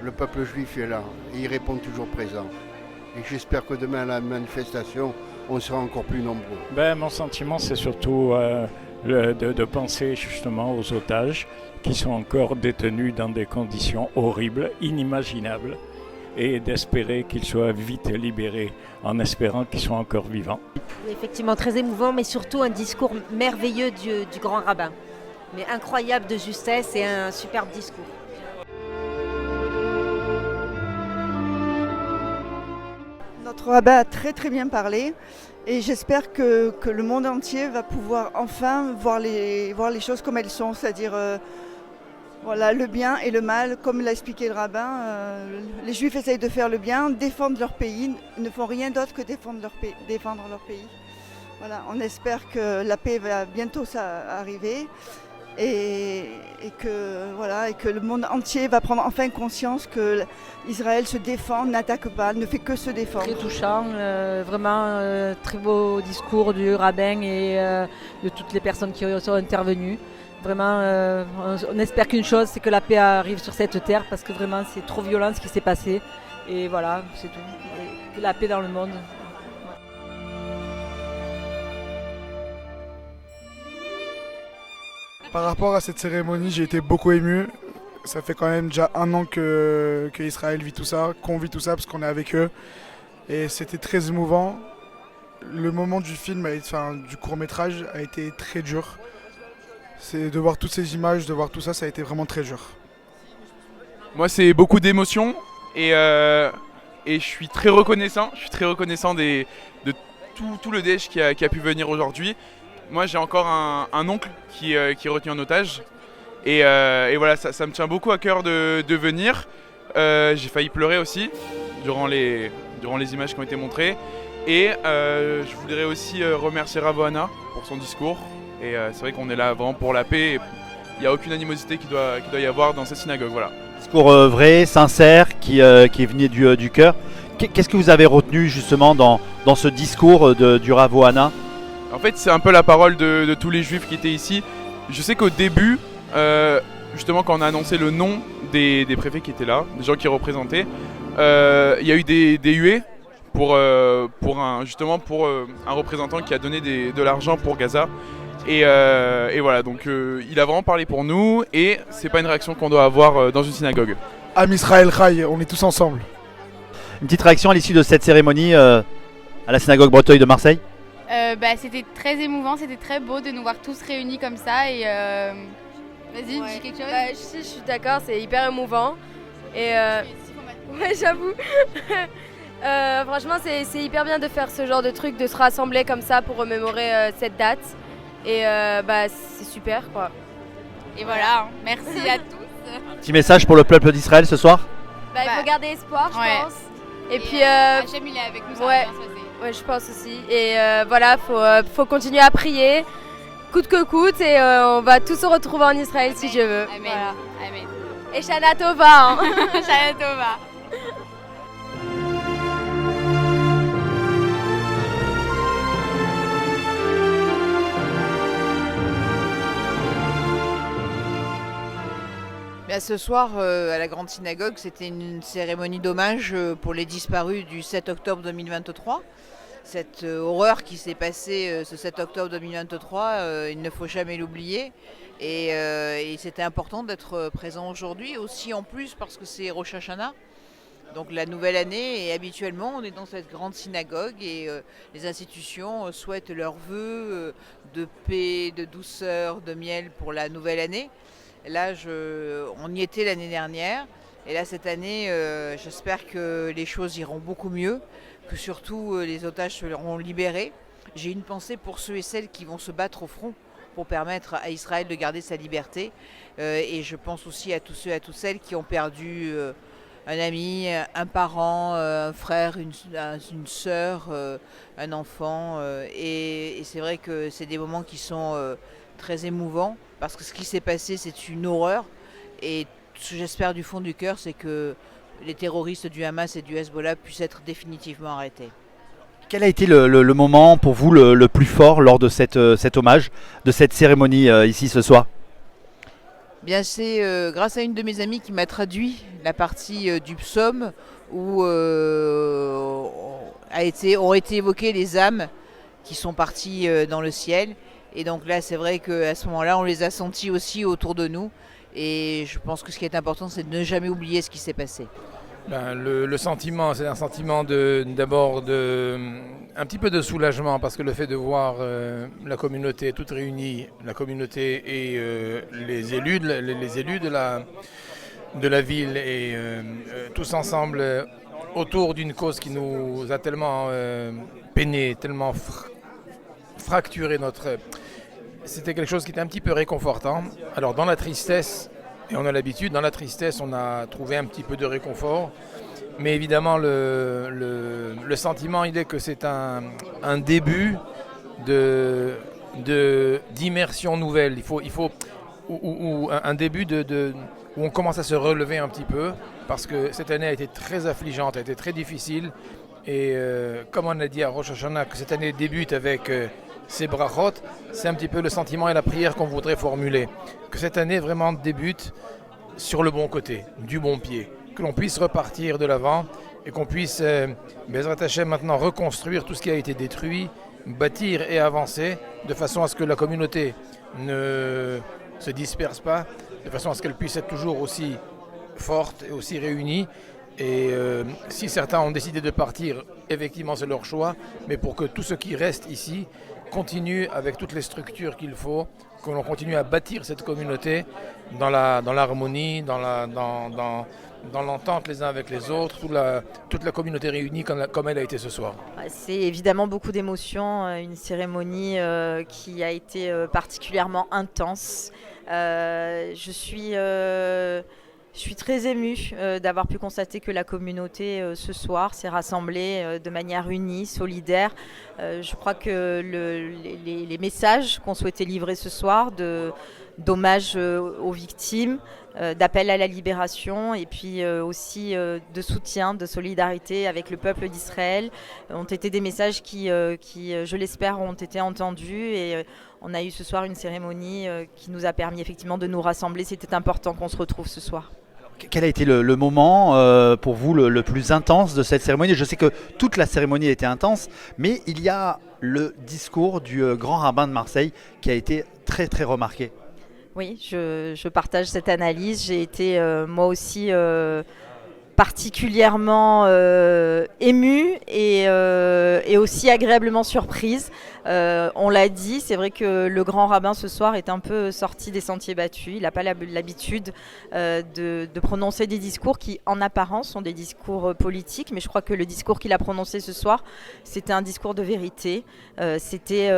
le peuple juif est là et il répond toujours présent. Et j'espère que demain à la manifestation, on sera encore plus nombreux. Mon sentiment, c'est surtout de penser justement aux otages qui sont encore détenus dans des conditions horribles, inimaginables, et d'espérer qu'ils soient vite libérés, en espérant qu'ils soient encore vivants. Effectivement très émouvant, mais surtout un discours merveilleux du grand rabbin. Mais incroyable de justesse et un superbe discours. Notre rabbin a très très bien parlé et j'espère que le monde entier va pouvoir enfin voir les choses comme elles sont, c'est-à-dire voilà, le bien et le mal, comme l'a expliqué le rabbin. Les Juifs essayent de faire le bien, défendent leur pays, ne font rien d'autre que défendre leur pays. Voilà, on espère que la paix va bientôt arriver. Et que le monde entier va prendre enfin conscience que Israël se défend, n'attaque pas, ne fait que se défendre. Très touchant, vraiment très beau discours du rabbin et de toutes les personnes qui sont intervenues. Vraiment, on espère qu'une chose, c'est que la paix arrive sur cette terre parce que vraiment c'est trop violent ce qui s'est passé. Et voilà, c'est tout. Et que la paix dans le monde. Par rapport à cette cérémonie, j'ai été beaucoup ému. Ça fait quand même déjà 1 an que Israël vit tout ça, qu'on vit tout ça parce qu'on est avec eux. Et c'était très émouvant. Le moment du film, du court-métrage, a été très dur. C'est de voir toutes ces images, de voir tout ça, ça a été vraiment très dur. Moi, c'est beaucoup d'émotions et je suis très reconnaissant. Je suis très reconnaissant de tout le Daesh qui a pu venir aujourd'hui. Moi, j'ai encore un oncle qui est retenu en otage. Et voilà, ça me tient beaucoup à cœur de venir. J'ai failli pleurer aussi durant les images qui ont été montrées. Et je voudrais aussi remercier Ravoana pour son discours. Et c'est vrai qu'on est là vraiment pour la paix. Il n'y a aucune animosité qui doit y avoir dans cette synagogue. Voilà. Discours vrai, sincère, qui est venu du cœur. Qu'est-ce que vous avez retenu justement dans ce discours du Ravoana ? En fait, c'est un peu la parole de tous les juifs qui étaient ici. Je sais qu'au début, justement quand on a annoncé le nom des préfets qui étaient là, des gens qui représentaient, il y a eu des huées pour un représentant qui a donné de l'argent pour Gaza. Et voilà, donc il a vraiment parlé pour nous et c'est pas une réaction qu'on doit avoir dans une synagogue. Am Israël Chai, on est tous ensemble. Une petite réaction à l'issue de cette cérémonie à la synagogue Breteuil de Marseille ? C'était très émouvant, c'était très beau de nous voir tous réunis comme ça et vas-y, dis quelque chose. Je suis d'accord, c'est hyper émouvant et ouais, j'avoue. Franchement, c'est hyper bien de faire ce genre de truc, de se rassembler comme ça pour remémorer cette date et c'est super quoi. Et voilà, merci à tous. Petit message pour le peuple d'Israël ce soir ? Il faut garder espoir, je pense. Et puis Hachem, il est avec nous, ça va bien se passer. Ouais, je pense aussi. Et voilà, faut continuer à prier, coûte que coûte, et on va tous se retrouver en Israël. Amen. Si je veux. Amen. Voilà. Amen. Et Shana Tova. Hein. Shana Tova. Ce soir, à la Grande Synagogue, c'était une cérémonie d'hommage pour les disparus du 7 octobre 2023. Cette horreur qui s'est passée ce 7 octobre 2023, il ne faut jamais l'oublier. Et c'était important d'être présent aujourd'hui, aussi en plus parce que c'est Rosh Hashanah, donc la nouvelle année. Et habituellement, on est dans cette grande synagogue et les institutions souhaitent leurs vœux de paix, de douceur, de miel pour la nouvelle année. Là, on y était l'année dernière. Et là, cette année, j'espère que les choses iront beaucoup mieux, que surtout les otages seront libérés. J'ai une pensée pour ceux et celles qui vont se battre au front pour permettre à Israël de garder sa liberté. Et je pense aussi à tous ceux et à toutes celles qui ont perdu un ami, un parent, un frère, une sœur, un enfant. Et c'est vrai que c'est des moments qui sont très émouvants parce que ce qui s'est passé, c'est une horreur. Et ce que j'espère du fond du cœur, c'est que les terroristes du Hamas et du Hezbollah puissent être définitivement arrêtés. Quel a été le moment pour vous le plus fort lors de cet hommage, de cette cérémonie ici ce soir ? Bien, c'est grâce à une de mes amies qui m'a traduit la partie du psaume où ont été évoquées les âmes qui sont parties dans le ciel. Et donc là, c'est vrai qu'à ce moment-là, on les a sentis aussi autour de nous. Et je pense que ce qui est important, c'est de ne jamais oublier ce qui s'est passé. Le sentiment, c'est un sentiment d'abord un petit peu de soulagement, parce que le fait de voir la communauté toute réunie, la communauté et les élus de la ville, et tous ensemble autour d'une cause qui nous a tellement peiné, tellement fracturé C'était quelque chose qui était un petit peu réconfortant. Alors dans la tristesse, et on a l'habitude, dans la tristesse, on a trouvé un petit peu de réconfort. Mais évidemment, le sentiment, il est que c'est un début d'immersion nouvelle. Il faut un début où on commence à se relever un petit peu, parce que cette année a été très affligeante, a été très difficile. Et comme on a dit à Rosh Hashanah, que cette année débute avec ces brachot, c'est un petit peu le sentiment et la prière qu'on voudrait formuler. Que cette année vraiment débute sur le bon côté, du bon pied. Que l'on puisse repartir de l'avant et qu'on puisse, Bezrat Hashem, maintenant reconstruire tout ce qui a été détruit, bâtir et avancer de façon à ce que la communauté ne se disperse pas, de façon à ce qu'elle puisse être toujours aussi forte et aussi réunie. Et si certains ont décidé de partir, effectivement c'est leur choix, mais pour que tout ce qui reste ici continue avec toutes les structures qu'il faut, que l'on continue à bâtir cette communauté dans l'harmonie, dans l'entente les uns avec les autres, toute la communauté réunie comme elle a été ce soir. C'est évidemment beaucoup d'émotions, une cérémonie qui a été particulièrement intense. Je suis très émue d'avoir pu constater que la communauté ce soir s'est rassemblée de manière unie, solidaire. Je crois que les messages qu'on souhaitait livrer ce soir d'hommage aux victimes, d'appel à la libération et puis aussi de soutien, de solidarité avec le peuple d'Israël ont été des messages qui je l'espère, ont été entendus et on a eu ce soir une cérémonie qui nous a permis effectivement de nous rassembler. C'était important qu'on se retrouve ce soir. Quel a été le moment pour vous le plus intense de cette cérémonie? Je sais que toute la cérémonie a été intense, mais il y a le discours du grand rabbin de Marseille qui a été très très remarqué. Oui, je partage cette analyse. J'ai été moi aussi particulièrement émue et aussi agréablement surprise. On l'a dit, c'est vrai que le grand rabbin ce soir est un peu sorti des sentiers battus. Il n'a pas l'habitude de prononcer des discours qui, en apparence, sont des discours politiques. Mais je crois que le discours qu'il a prononcé ce soir, c'était un discours de vérité. C'était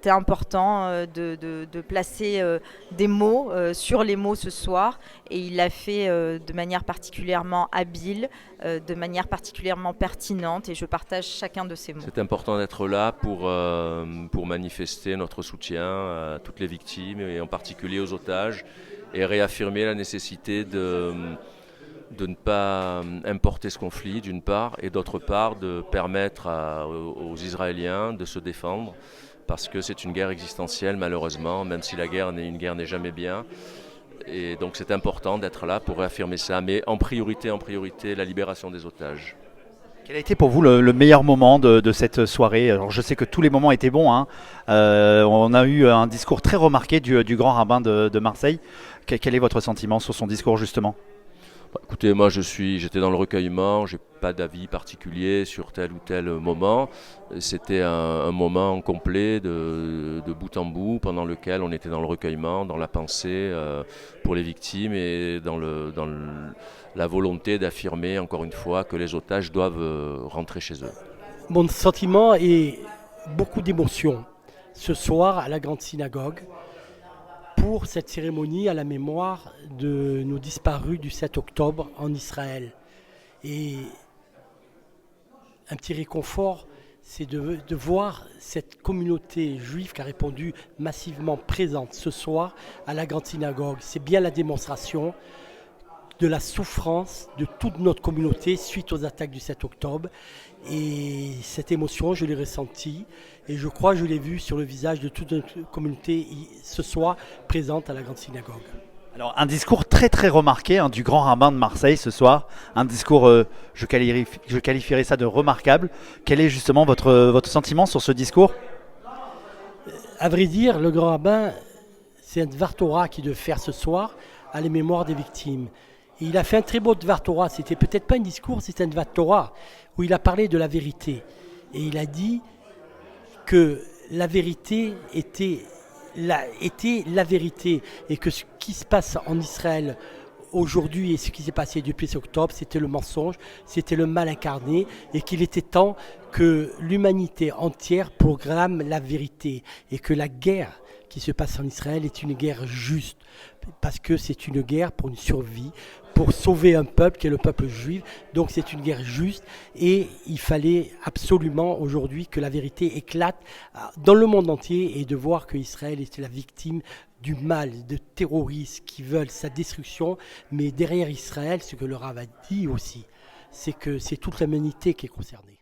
important de placer des mots sur les mots ce soir. Et il l'a fait de manière particulièrement habile, de manière particulièrement pertinente. Et je partage chacun de ces mots. C'est important d'être là pour manifester notre soutien à toutes les victimes et en particulier aux otages et réaffirmer la nécessité de ne pas importer ce conflit d'une part et d'autre part de permettre aux Israéliens de se défendre parce que c'est une guerre existentielle malheureusement, même si une guerre n'est jamais bien. Et donc c'est important d'être là pour réaffirmer ça, mais en priorité, la libération des otages. Quel a été pour vous le meilleur moment de cette soirée? Alors, je sais que tous les moments étaient bons. On a eu un discours très remarqué du grand rabbin de Marseille. Quel est votre sentiment sur son discours justement? Écoutez, moi j'étais dans le recueillement, j'ai pas d'avis particulier sur tel ou tel moment. C'était un moment complet de bout en bout pendant lequel on était dans le recueillement, dans la pensée pour les victimes et dans la volonté d'affirmer encore une fois que les otages doivent rentrer chez eux. Mon sentiment est beaucoup d'émotion ce soir à la Grande Synagogue pour cette cérémonie à la mémoire de nos disparus du 7 octobre en Israël. Et un petit réconfort, c'est de voir cette communauté juive qui a répondu massivement présente ce soir à la Grande Synagogue. C'est bien la démonstration de la souffrance de toute notre communauté suite aux attaques du 7 octobre. Et cette émotion, je l'ai ressentie et je crois que je l'ai vue sur le visage de toute notre communauté ce soir présente à la Grande Synagogue. Alors, un discours très très remarqué hein, du grand rabbin de Marseille ce soir. Un discours, je qualifierais ça de remarquable. Quel est justement votre sentiment sur ce discours? À vrai dire, le grand rabbin, c'est un Dvar Torah qu'il devait faire ce soir à la mémoire des victimes. Et il a fait un très beau Dvar Torah. C'était peut-être pas un discours, c'était un Dvar Torah où il a parlé de la vérité. Et il a dit que la vérité était la vérité et que ce qui se passe en Israël aujourd'hui et ce qui s'est passé depuis octobre, c'était le mensonge, c'était le mal incarné et qu'il était temps que l'humanité entière proclame la vérité et que la guerre qui se passe en Israël est une guerre juste parce que c'est une guerre pour une survie, pour sauver un peuple qui est le peuple juif. Donc c'est une guerre juste et il fallait absolument aujourd'hui que la vérité éclate dans le monde entier et de voir que Israël était la victime du mal, de terroristes qui veulent sa destruction. Mais derrière Israël, ce que le Rav a dit aussi, c'est que c'est toute l'humanité qui est concernée.